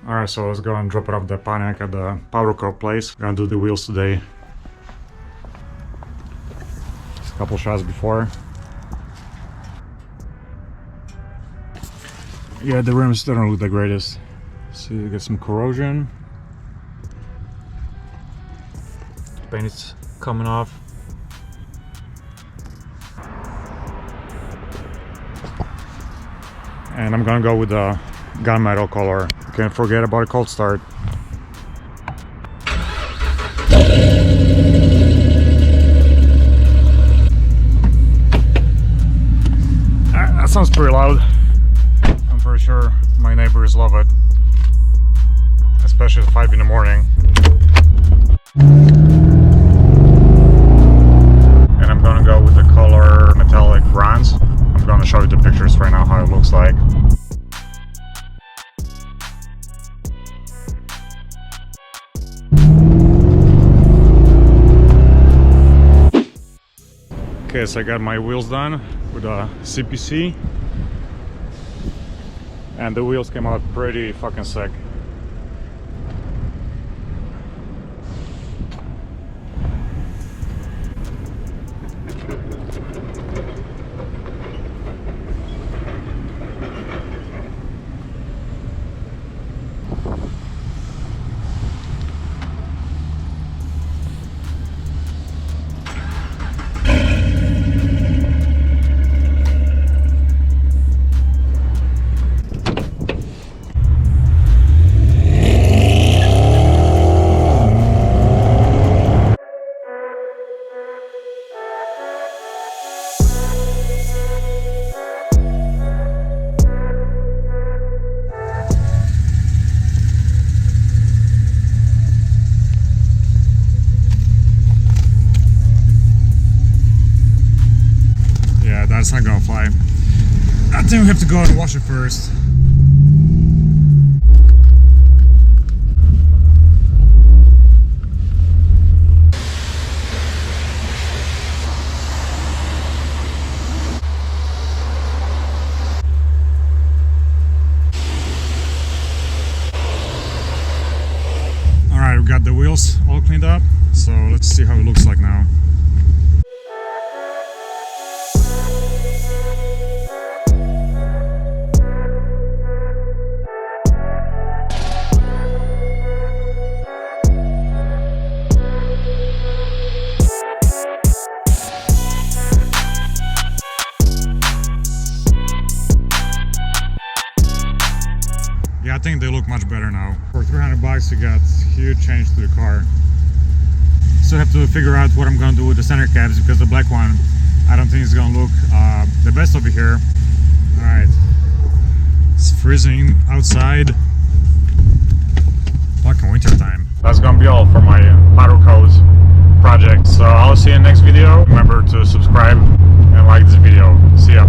Alright, so let's go and drop it off the Pontiac at the powrercoat place. Gonna do the wheels today. Just a couple shots before. Yeah, the rims don't look the greatest. See, you get some corrosion. Paint is coming off. And I'm gonna go with the gunmetal color. Can't forget about a cold start. That sounds pretty loud. I'm pretty sure my neighbors love it, especially at 5 in the morning. And I'm gonna go with the color metallic bronze. I'm gonna show you the pictures right now how it looks like. Okay, so I got my wheels done with a CPC, and the wheels came out pretty fucking sick. That's not gonna fly. I think we have to go and wash it first. Alright, we got the wheels all cleaned up, so let's see how it looks like now. Yeah, I think they look much better now. For 300 bucks, you got huge change to the car. Still have to figure out what I'm gonna do with the center caps, because the black one, I don't think it's gonna look the best over here. All right, it's freezing outside. Fucking winter time. That's gonna be all for my powrercoat project. So I'll see you in the next video. Remember to subscribe and like this video. See ya.